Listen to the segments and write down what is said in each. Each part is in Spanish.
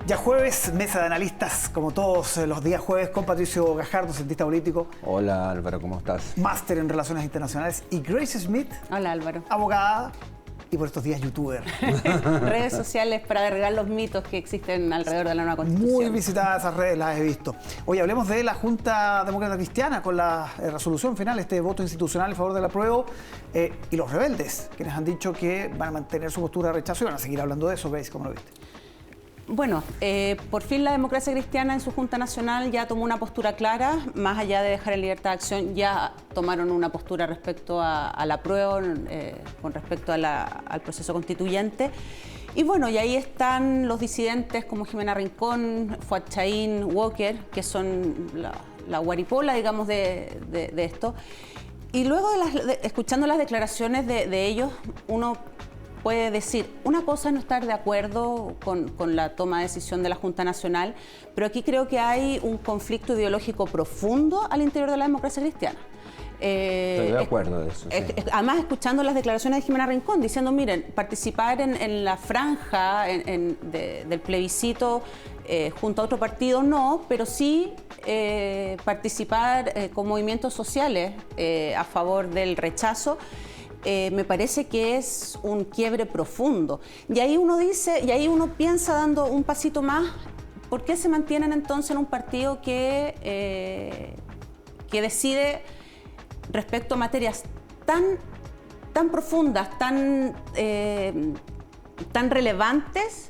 Ya jueves, mesa de analistas, como todos los días jueves, con Patricio Gajardo, cientista político. Hola Álvaro, ¿cómo estás? Máster en Relaciones Internacionales. Y Grace Smith. Hola Álvaro. Abogada y por estos días youtuber. Redes sociales para derribar los mitos que existen alrededor de la nueva Constitución. Muy visitadas esas redes, las he visto. Hoy hablemos de la Junta Demócrata Cristiana con la resolución final, este voto institucional en favor del apruebo, y los rebeldes, quienes han dicho que van a mantener su postura de rechazo y van a seguir hablando de eso. Grace, ¿cómo lo viste? Bueno, por fin la democracia cristiana en su Junta Nacional ya tomó una postura clara, más allá de dejar en libertad de acción, ya tomaron una postura respecto al apruebo, con respecto al proceso constituyente. Y bueno, y ahí están los disidentes como Jimena Rincón, Fuad Chahín, Walker, que son la guaripola, digamos, de esto. Y luego, escuchando las declaraciones de ellos, uno puede decir, una cosa es no estar de acuerdo con la toma de decisión de la Junta Nacional, pero aquí creo que hay un conflicto ideológico profundo al interior de la democracia cristiana. Estoy de acuerdo de eso. Sí. Además, escuchando las declaraciones de Jimena Rincón, diciendo, miren, participar en la franja del plebiscito junto a otro partido no, pero sí participar con movimientos sociales a favor del rechazo. Me parece que es un quiebre profundo. Y ahí uno dice, y ahí uno piensa, dando un pasito más, ¿por qué se mantienen entonces en un partido que decide respecto a materias tan profundas, tan relevantes?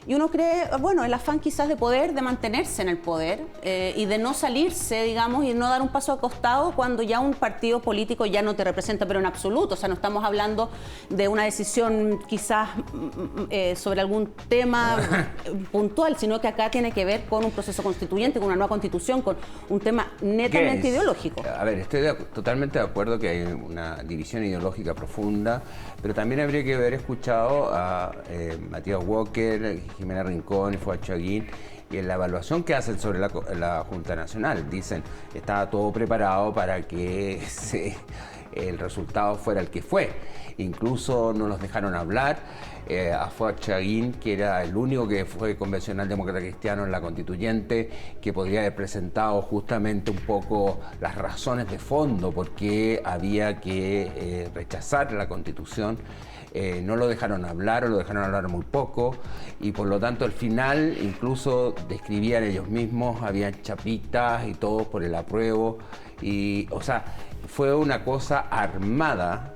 Y uno cree, bueno, el afán quizás de poder, de mantenerse en el poder y de no salirse, digamos, y no dar un paso al costado cuando ya un partido político ya no te representa, pero en absoluto. O sea, no estamos hablando de una decisión quizás sobre algún tema puntual, sino que acá tiene que ver con un proceso constituyente, con una nueva constitución, con un tema netamente ideológico. A ver, estoy totalmente de acuerdo que hay una división ideológica profunda, pero también habría que haber escuchado a Matías Walker, Jimena Rincón y Fuad Chahín, y en la evaluación que hacen sobre la Junta Nacional. Dicen, estaba todo preparado para que el resultado fuera el que fue. Incluso no los dejaron hablar a Fuad Chahín, que era el único que fue convencional demócrata cristiano en la constituyente, que podría haber presentado justamente un poco las razones de fondo por qué había que rechazar la constitución. No lo dejaron hablar o lo dejaron hablar muy poco, y por lo tanto al final incluso describían ellos mismos, habían chapitas y todo por el apruebo, y o sea, fue una cosa armada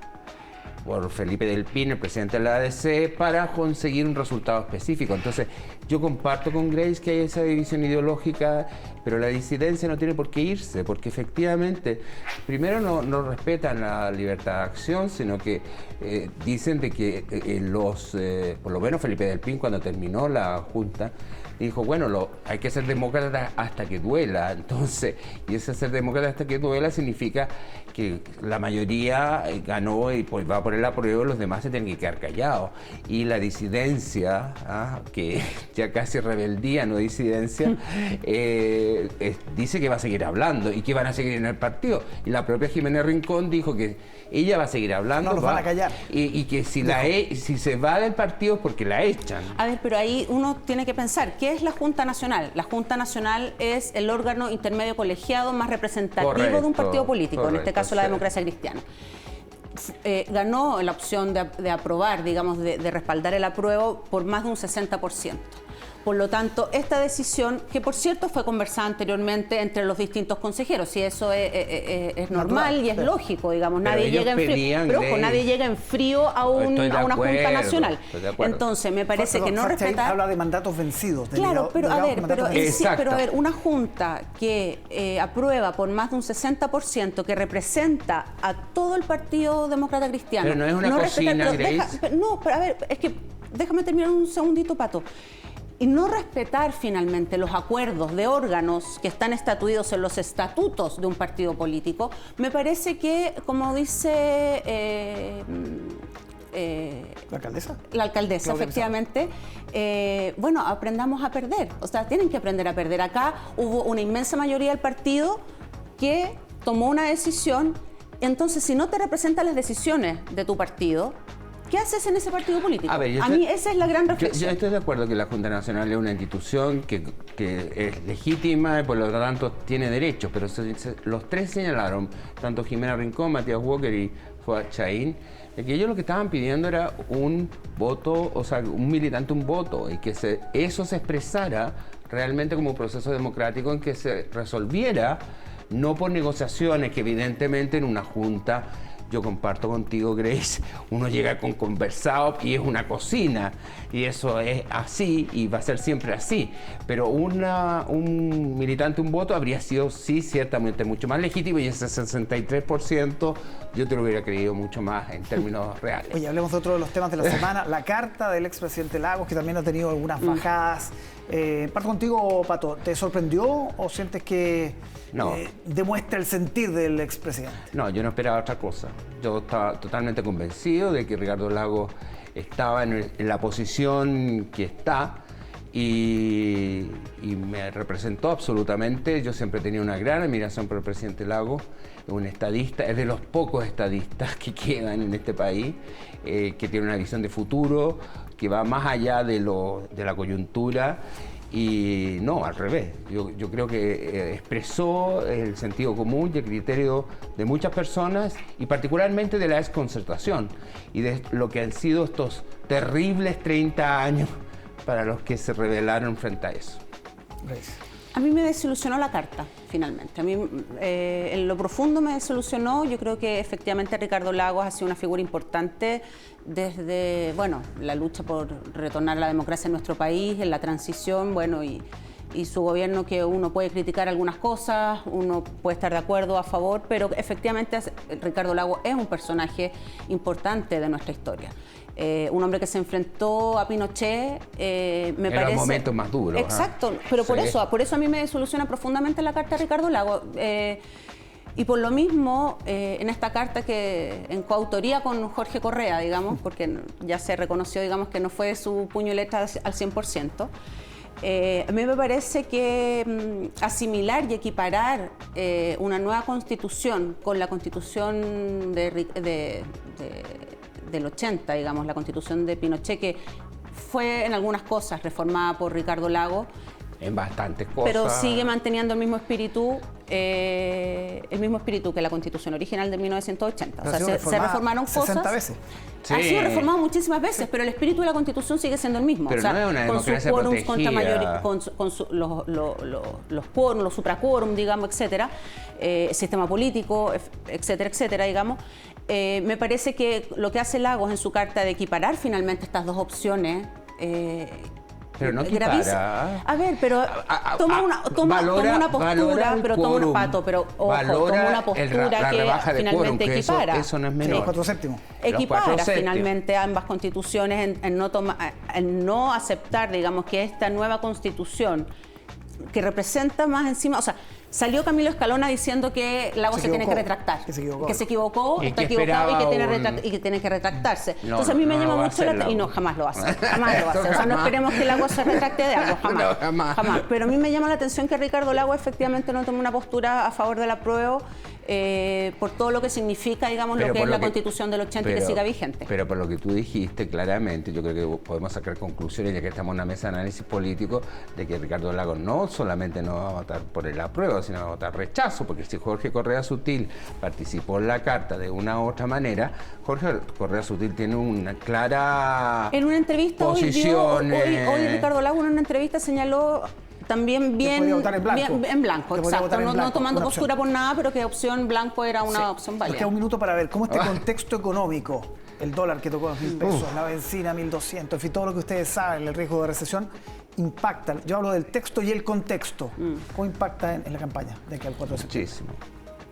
por Felipe Del Pin, el presidente de la ADC, para conseguir un resultado específico. Entonces, yo comparto con Grace que hay esa división ideológica, pero la disidencia no tiene por qué irse, porque efectivamente, primero no respetan la libertad de acción, sino que dicen de que por lo menos Felipe Del Pin, cuando terminó la Junta, dijo, bueno, hay que ser demócrata hasta que duela. Entonces, y ese ser demócrata hasta que duela significa que la mayoría ganó y pues va por el apruebo, los demás se tienen que quedar callados. Y la disidencia, que ya casi rebeldía, no disidencia, dice que va a seguir hablando y que van a seguir en el partido. Y la propia Jimena Rincón dijo que ella va a seguir hablando. No los van a callar. Y que si se va del partido es porque la echan. A ver, pero ahí uno tiene que pensar, ¿qué es la Junta Nacional? La Junta Nacional es el órgano intermedio colegiado más representativo de un partido político, en este caso la democracia cristiana. Ganó la opción de aprobar, digamos, de respaldar el apruebo por más de un 60%. Por lo tanto, esta decisión, que por cierto fue conversada anteriormente entre los distintos consejeros, y eso es normal y es lógico, digamos, nadie llega en frío. Pero ojo, nadie llega en frío a una Junta Nacional. Entonces, me parece que no respetar. Habla de mandatos vencidos. Claro, pero a ver, una Junta que aprueba por más de un 60%, que representa a todo el Partido Demócrata Cristiano. Pero no es una cocina, Grace. Pero a ver, es que déjame terminar un segundito, Pato. Y no respetar finalmente los acuerdos de órganos que están estatuidos en los estatutos de un partido político, me parece que, como dice ¿La alcaldesa? La alcaldesa, efectivamente. Bueno, aprendamos a perder. O sea, tienen que aprender a perder. Acá hubo una inmensa mayoría del partido que tomó una decisión. Entonces, si no te representan las decisiones de tu partido, ¿qué haces en ese partido político? A ver, A mí esa es la gran reflexión. Yo estoy de acuerdo que la Junta Nacional es una institución que es legítima y por lo tanto tiene derechos, pero los tres señalaron, tanto Jimena Rincón, Matías Walker y Fuad Chahín, de que ellos lo que estaban pidiendo era un voto, o sea, un militante, un voto, y que eso se expresara realmente como un proceso democrático en que se resolviera, no por negociaciones, que evidentemente en una junta, yo comparto contigo, Grace, uno llega con conversado y es una cocina, y eso es así y va a ser siempre así, pero un militante, un voto habría sido sí ciertamente mucho más legítimo, y ese 63% yo te lo hubiera creído mucho más en términos reales. Oye, hablemos de otro de los temas de la semana, la carta del expresidente Lagos, que también ha tenido algunas bajadas. Parto contigo, Pato, ¿te sorprendió o sientes que No. Demuestra el sentir del expresidente? No, yo no esperaba otra cosa. Yo estaba totalmente convencido de que Ricardo Lagos estaba en la posición que está y me representó absolutamente. Yo siempre tenía una gran admiración por el presidente Lagos, un estadista, es de los pocos estadistas que quedan en este país, que tiene una visión de futuro, que va más allá de la coyuntura. Y no, al revés. Yo creo que expresó el sentido común y el criterio de muchas personas, y particularmente de la desconcertación y de lo que han sido estos terribles 30 años para los que se rebelaron frente a eso. Gracias. A mí me desilusionó la carta, finalmente. A mí, en lo profundo me desilusionó. Yo creo que efectivamente Ricardo Lagos ha sido una figura importante desde, bueno, la lucha por retornar a la democracia en nuestro país, en la transición, bueno, y su gobierno, que uno puede criticar algunas cosas, uno puede estar de acuerdo, a favor, pero efectivamente Ricardo Lagos es un personaje importante de nuestra historia. Un hombre que se enfrentó a Pinochet, me parece... En los momentos más duros. Exacto, pero por eso a mí me desilusiona profundamente la carta de Ricardo Lagos. Y por lo mismo, en esta carta, que en coautoría con Jorge Correa, digamos, porque ya se reconoció, digamos, que no fue su puño y letra al 100%, a mí me parece que asimilar y equiparar una nueva constitución con la constitución del 80, digamos, la constitución de Pinochet, que fue en algunas cosas reformada por Ricardo Lagos, En bastantes cosas. pero sigue manteniendo el mismo espíritu que la constitución original de 1980. O sea, se reformaron 60 cosas. veces. Sí. Ha sido reformado muchísimas veces, pero el espíritu de la Constitución sigue siendo el mismo. Pero o sea, no es una con sus democracia quórums, protegida. los quórums, los supraquórums, digamos, etcétera, sistema político, etcétera, etcétera, digamos. Me parece que lo que hace Lagos en su carta de equiparar finalmente estas dos opciones, pero no gravísima. A ver, pero toma una postura, pero toma un pato, pero ojo, toma una postura que finalmente equipara. Eso no es Sí, menor. 4/7. Equipara Los 4/7. finalmente ambas constituciones en no aceptar, digamos, que esta nueva constitución, que representa más encima, o sea, salió Camilo Escalona diciendo que Lagos se tiene que retractar, que se equivocó. que se equivocó, Y está que equivocado esperaba y que tiene que retractarse. No, Entonces a mí me no llama lo va a mucho hacer la... Y no, Lagos. jamás lo hace, jamás lo hace. O sea, no Jamás. esperemos que Lagos se retracte de algo, jamás, No, jamás. Pero a mí me llama la atención que Ricardo Lagos efectivamente no toma una postura a favor del apruebo, por todo lo que significa, digamos, Pero lo que por es lo la que- Constitución del 80 y que siga vigente. Pero por lo que tú dijiste claramente, yo creo que podemos sacar conclusiones, ya que estamos en una mesa de análisis político, de que Ricardo Lagos no solamente no va a votar por el apruebo, sino va a votar rechazo, porque si Jorge Correa Sutil participó en la carta de una u otra manera, Jorge Correa Sutil tiene una clara En una entrevista posición. hoy Ricardo Lagos en una entrevista señaló también bien podía votar en blanco. en blanco, Que podía exacto, votar en no blanco, tomando una opción. postura por nada, pero que opción blanco era una opción Nos válida. queda un minuto para ver cómo este contexto económico, el dólar que tocó los 1.000 pesos, la benzina 1.200, en fin, todo lo que ustedes saben, el riesgo de recesión, impacta. Yo hablo del texto y el contexto. ¿Cómo impacta en la campaña de aquí al 4 de septiembre? Muchísimo.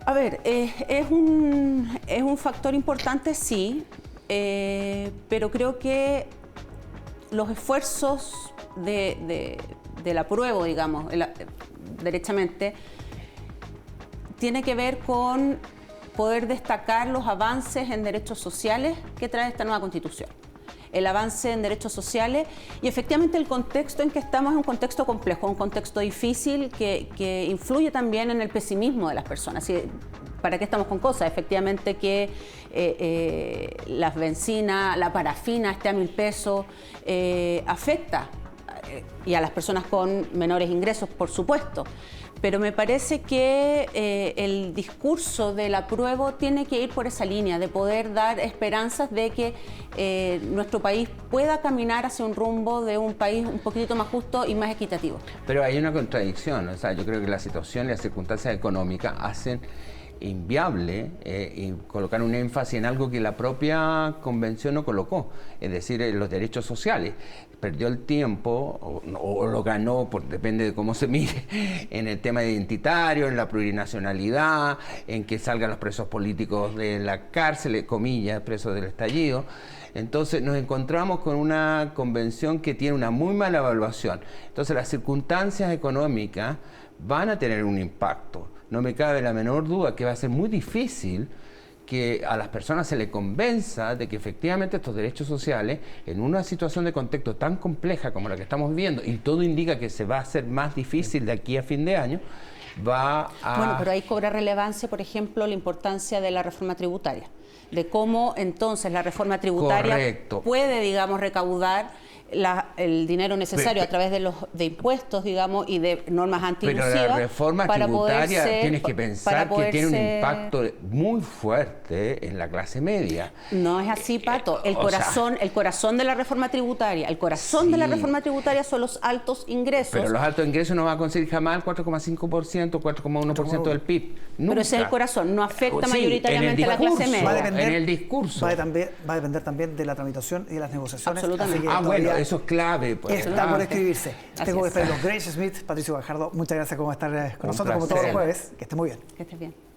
A ver, es un factor importante, sí, pero creo que los esfuerzos del apruebo, digamos, derechamente, tiene que ver con poder destacar los avances en derechos sociales que trae esta nueva Constitución. El avance en derechos sociales y efectivamente el contexto en que estamos es un contexto complejo, un contexto difícil que influye también en el pesimismo de las personas. ¿para qué estamos con cosas? Efectivamente que las bencinas, la parafina esté a 1.000 pesos, afecta y a las personas con menores ingresos, por supuesto. Pero me parece que el discurso del apruebo tiene que ir por esa línea, de poder dar esperanzas de que nuestro país pueda caminar hacia un rumbo de un país un poquito más justo y más equitativo. Pero hay una contradicción, o sea, yo creo que la situación y las circunstancias económicas hacen inviable y colocar un énfasis en algo que la propia convención no colocó, es decir, los derechos sociales. Perdió el tiempo o lo ganó, depende de cómo se mire, en el tema identitario, en la plurinacionalidad, en que salgan los presos políticos de la cárcel, comillas, presos del estallido. Entonces nos encontramos con una convención que tiene una muy mala evaluación. Entonces las circunstancias económicas van a tener un impacto. No me cabe la menor duda que va a ser muy difícil que a las personas se les convenza de que efectivamente estos derechos sociales, en una situación de contexto tan compleja como la que estamos viviendo, y todo indica que se va a hacer más difícil de aquí a fin de año, va a... Bueno, pero ahí cobra relevancia, por ejemplo, la importancia de la reforma tributaria, de cómo entonces la reforma tributaria puede, digamos, recaudar el dinero necesario a través de impuestos, digamos, y de normas antiabusivas. Pero la reforma tributaria tienes que pensar que tiene un impacto muy fuerte en la clase media. No es así, Pato. El corazón de la reforma tributaria, de la reforma tributaria son los altos ingresos. Pero los altos ingresos no van a conseguir jamás el 4,5%, 4,1% del PIB. Nunca. Pero ese es el corazón, no afecta mayoritariamente a la clase media. En el discurso. Va a depender también de la tramitación y de las negociaciones. Absolutamente. Bueno, eso es clave. Pues. Está por escribirse. Tengo que esperar. Grace Smith, Patricio Gajardo, muchas gracias por estar con nosotros como todos los jueves. Que esté muy bien. Que estés bien.